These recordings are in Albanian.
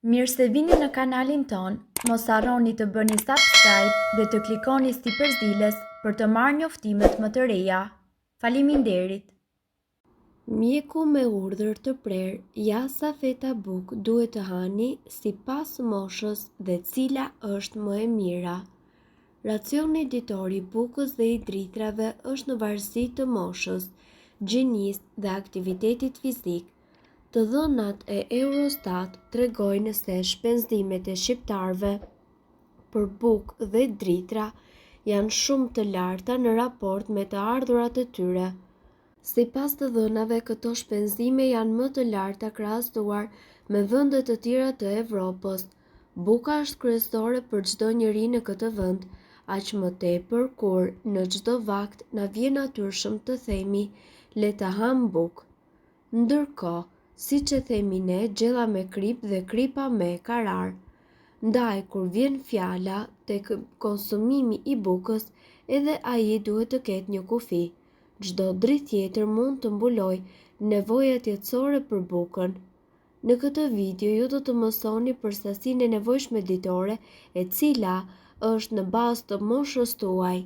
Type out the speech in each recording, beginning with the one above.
Mirë se vini në kanalin ton, mos harroni të bëni subscribe dhe të klikoni si përzdiles për të marrë njoftimet më të reja. Faleminderit! Mjeku me urdhër të prerë, jasa feta bukë duhet të hani sipas moshës dhe cila është më e mira. Racioni ditor i bukës dhe i dritrave është në varësi të moshës, gjinisë dhe aktivitetit fizik. Të dhënat e Eurostat tregojnë se shpenzimet e shqiptarëve për bukë dhe dritra janë shumë të larta në raport me të ardhurat e tyre. Sipas të dhënave, këto shpenzime janë më të larta krahasuar me vende të tjera të Evropës. Buka është kryesore për çdo njeri në këtë vend, aq më tepër kur në çdo vakt na vjen natyrshëm të themi le të ham bukë. Ndërkohë, siç e themi ne, gjella me krip dhe kripa me karar. Ndaj kur vjen fjala tek konsumimi i bukës, edhe ai duhet të ketë një kufi. Çdo dritë tjetër mund të mbuloj nevojat jetësore për bukën. Në këtë video ju do të mësoni për sasinë e nevojshme ditore, e cila është në bazë të moshës tuaj.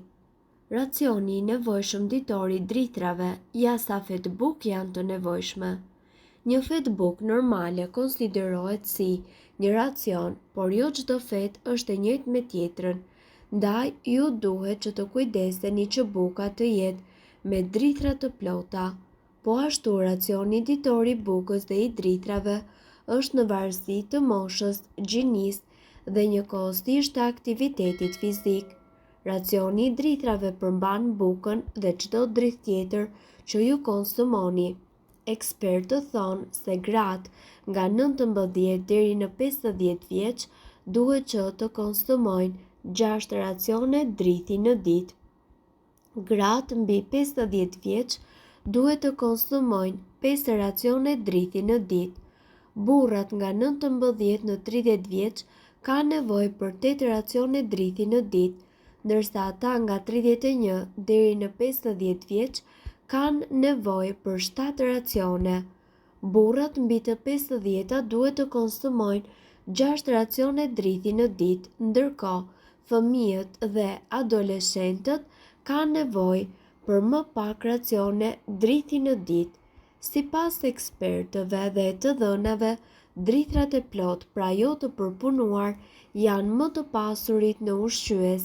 Racioni i nevojshëm ditor i dritrave, jasa fet bukë janë të nevojshme. Një fet bukë normale konsiderohet si një racion, por jo çdo fet është e njëjtë me tjetrën. Ndaj ju duhet që të kujdeseni që buka të jetë me dritra të plota. Po ashtu racioni ditor i bukës dhe i dritrave është në varësi të moshës, gjinisë dhe njëkohësisht të aktivitetit fizik. Racioni i dritrave përmban bukën dhe çdo dritë tjetër që ju konsumoni. Ekspertët thonë se gratë nga 19 deri në 50 vjeç duhet që të konsumojnë 6 racione driti në ditë. Gratë mbi 50 vjeç duhet të konsumojnë 5 racione driti në ditë. Burrat nga 19 në 30 vjeç kanë nevojë për 8 racione driti në ditë, ndërsa ata nga 31 deri në 50 vjeç kanë nevojë për 7 racione. Burrat mbi të 50-ta duhet të konsumojnë 6 racione driti në ditë, ndërkohë fëmijët dhe adoleshentët kanë nevojë për më pak racione driti në ditë. Sipas ekspertëve dhe të dhënave, dritrat e plot, pra jo të përpunuar, janë më të pasurit në ushqyes.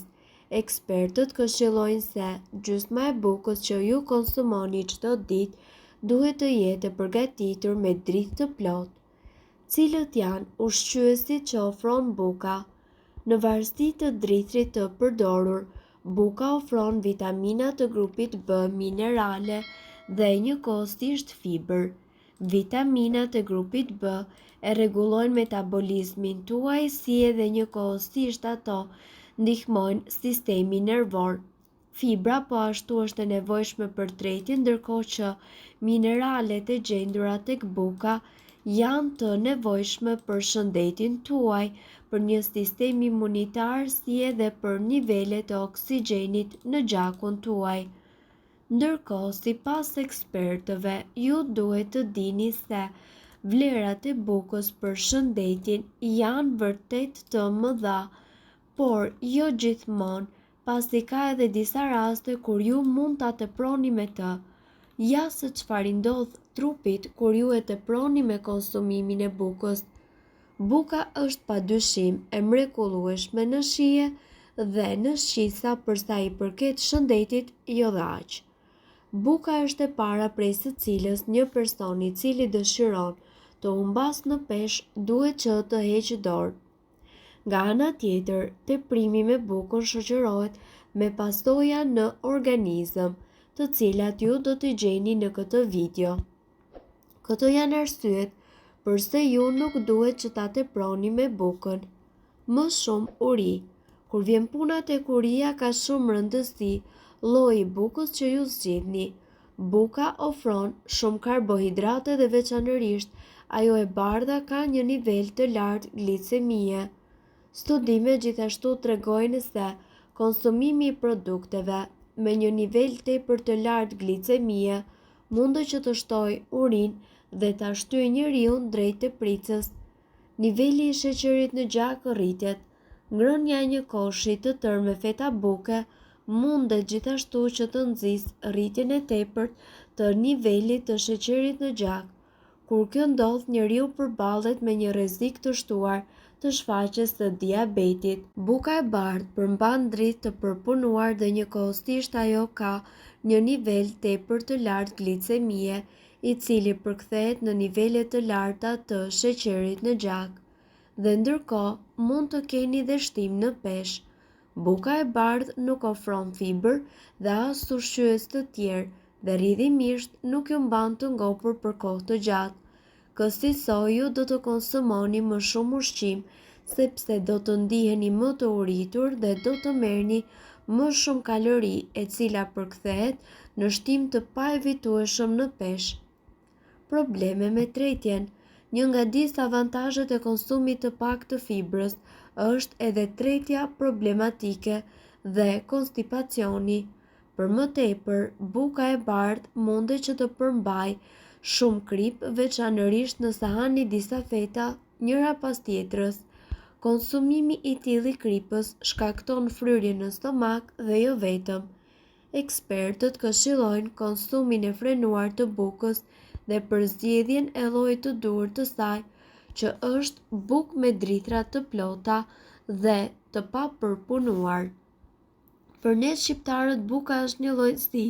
Ekspertët këshillojnë se gjysma e bukës që ju konsumoni çdo ditë duhet të jetë e përgatitur me dritë të plot. Cilët janë ushqyesit që ofron buka? Në varësi të dritrit të përdorur, buka ofron vitamina të grupit B, minerale dhe njëkohësisht fibër. Vitaminat e grupit B e rregullojnë metabolizmin tuaj, si edhe njëkohësisht ato ndihmojnë sistemin nervor. Fibra po ashtu është e nevojshme për tretin, ndërkohë që mineralet e gjendura tek buka janë të nevojshme për shëndetin tuaj, për një sistem imunitar, si edhe për nivelet e oksigjenit në gjakun tuaj. Ndërkohë, sipas ekspertëve, ju duhet të dini se vlerat e bukës për shëndetin janë vërtet të mëdha, por jo gjithmonë, pasi ka edhe disa raste kur ju mund ta teproni me të. Ja se çfarë i ndodh trupit kur ju e teproni me konsumimin e bukës. Buka është padyshim e mrekullueshme në shije dhe në shisa për sa i përket shëndetit, jo dhe aq. Buka është e para prej së cilës një person i cili dëshiron të humbas në peshë duhet që të heqë dorë. Nga ana tjetër, teprimi me bukën shoqërohet me pasoja në organizëm, të cilat ju do t'i gjeni në këtë video. Këto janë arsyet përse ju nuk duhet që ta teproni me bukën. Më shumë uri. Kur vjen puna tek uria, ka shumë rëndësi lloji i bukës që ju zgjidhni. Buka ofron shumë karbohidrate dhe veçanërisht ajo e bardha ka një nivel të lartë glicemie. Studime gjithashtu tregojnë se konsumimi i produkteve me një nivel tepër të lartë glicemie mund që të shtojë urinë dhe ta shtyjë njeriun drejt tepricës. Niveli i sheqerit në gjak rritet. Ngrënia e një koshi të tërë me feta buke mundet gjithashtu që të nxjisë rritjen e tepërt të nivelit të sheqerit në gjak. Kur kjo ndodh, njeriu përballet me një rrezik të shtuar të shfaqjes së diabetit. Buka e bardhë përmban dritë të përpunuar dhe njëkohësisht ajo ka një nivel tepër të lartë glicemie, i cili përkthehet në nivele të larta të sheqerit në gjak. Dhe ndërkohë mund të keni dhe shtim në peshë. Buka e bardhë nuk ofron fibër dhe as ushqyes të tjerë dhe rrjedhimisht nuk ju mban të ngopur për kohë të gjatë. Kësaj ju do të konsumoni më shumë ushqim, sepse do të ndiheni më të uritur dhe do të merrni më shumë kalori, e cila përkthehet në shtim të paevitueshëm në peshë. Probleme me tretjen. Një nga disa avantazhet e konsumit të pak të fibrës është edhe tretja problematike dhe konstipacioni. Për më tepër, buka e bardhë mundet që të përmbajë shumë krip, veçanërisht nëse hani disa feta njëra pas tjetrës. Konsumimi i tillë kripës shkakton fryrje në stomak dhe jo vetëm. Ekspertët këshillojnë konsumin e frenuar të bukës dhe përzgjedhjen e llojit të duhur të saj, që është bukë me drithra të plota dhe të papërpunuar. Për ne shqiptarët buka është një lloj si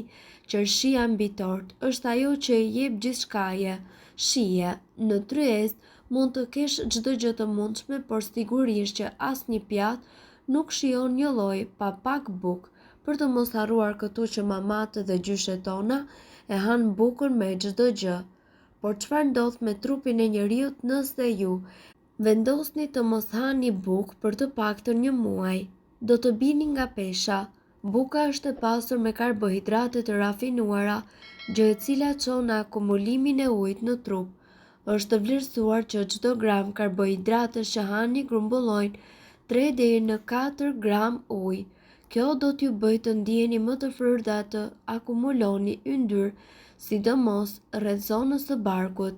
qershia mbi tort, është ajo që i jep gjithçkaje. Shije, në tryezë mund të kesh çdo gjë të mundshme, por sigurisht që asnjë pjatë nuk shijon një lloj pa pak bukë. Për të mos harruar këtu që mamat dhe gjyshet tona e han bukën me çdo gjë. Por çfarë ndodh me trupin e njeriut nëse ju vendosni të mos hani bukë për të paktën një muaj? Do të bini nga pesha. Buka është e pasur me karbohidrate të rafinuara, gjë e cila çon në akumulimin e ujit në trup. Është vlerësuar që çdo gram karbohidratesh që hani grumbullojnë 3 deri në 4 gram ujë. Kjo do t'ju bëjë të ndiheni më të fryrë dhe të akumuloni yndyrë, sidomos rreth zonës së barkut.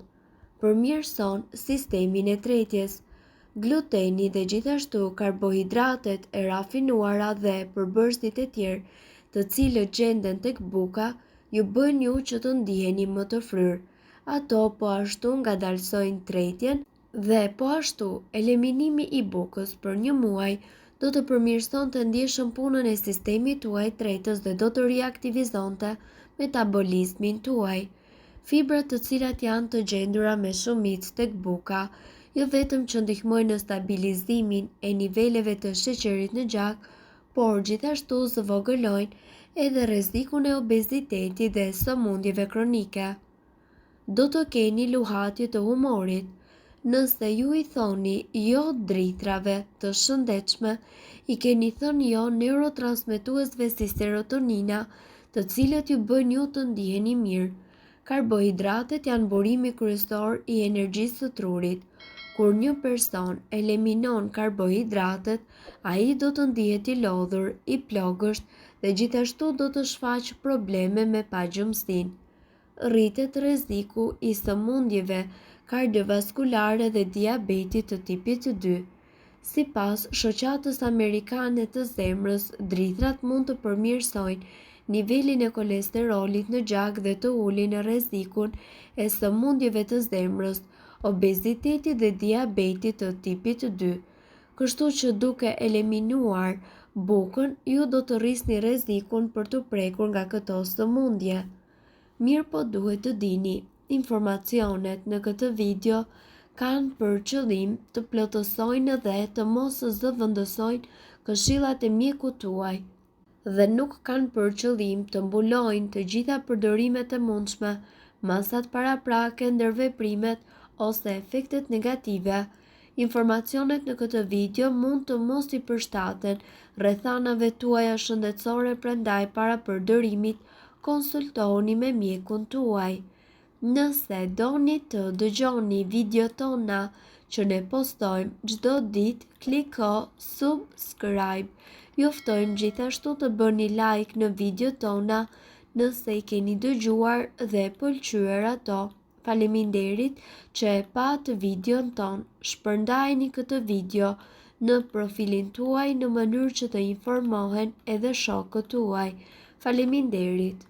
Përmirëson sistemin e tretjes. Gluteni dhe gjithashtu karbohidratet e rafinuara dhe përbërësit e tjerë, të cilët gjenden tek buka, ju bën ju që të ndiheni më të fryrë. Ato po ashtu ngadalsojnë tretjen dhe po ashtu eliminimi i bukës për një muaj do të përmirësonte ndjeshëm punën e sistemit tuaj tretës dhe do të riaktivizonte metabolizmin tuaj. Fibrat të cilat janë të gjendura me shumicë tek buka, jo vetëm që ndihmojnë në stabilizimin e niveleve të sheqerit në gjak, por gjithashtu zvogëlojnë edhe rrezikun e obezitetit dhe sëmundjeve kronike. Do të keni luhatje të humorit. Nëse ju i thoni jo drithrave të shëndetshme, i keni thënë jo neurotransmetuesve si serotonina, të cilët ju bën ju të ndiheni mirë. Karbohidratet janë burimi kryesor i energjisë së trurit. Kur një person eliminon karbohidratet, ai do të ndihet i lodhur, i plogësht dhe gjithashtu do të shfaqë probleme me pagjumsinë. Rritet rreziku i sëmundjeve kardiovaskulare dhe diabetit të tipit 2. Sipas shoqatës amerikane të zemrës, drithrat mund të përmirësojnë nivelin e kolesterolit në gjak dhe të ulin rrezikun e sëmundjeve të zemrës, obezitetit dhe diabetit të tipit 2. Kështu që duke eliminuar bukën, ju do të rrisni rrezikun për të prekur nga këto sëmundje. Mirë po duhet të dini, informacionet në këtë video kanë për qëllim të plotësojnë dhe të mos zëvendësojnë këshillat e mjekut tuaj dhe nuk kanë për qëllim të mbulojnë të gjitha përdorimet e mundshme, masat paraprake, ndërveprimet ose efektet negative. Informacionet në këtë video mund të mos i përshtaten rrethanave tuaja shëndetësore, prandaj para përdorimit konsultohuni me mjekun tuaj. Nëse doni të dëgjoni video tona që ne postojmë çdo ditë, kliko subscribe. Ju ftojmë gjithashtu të bëni like në video tona nëse i keni dëgjuar dhe pëlqyer ato. Faleminderit që e patë videon ton. Shpërndajeni këtë video në profilin tuaj në mënyrë që të informohen edhe shokët tuaj. Faleminderit.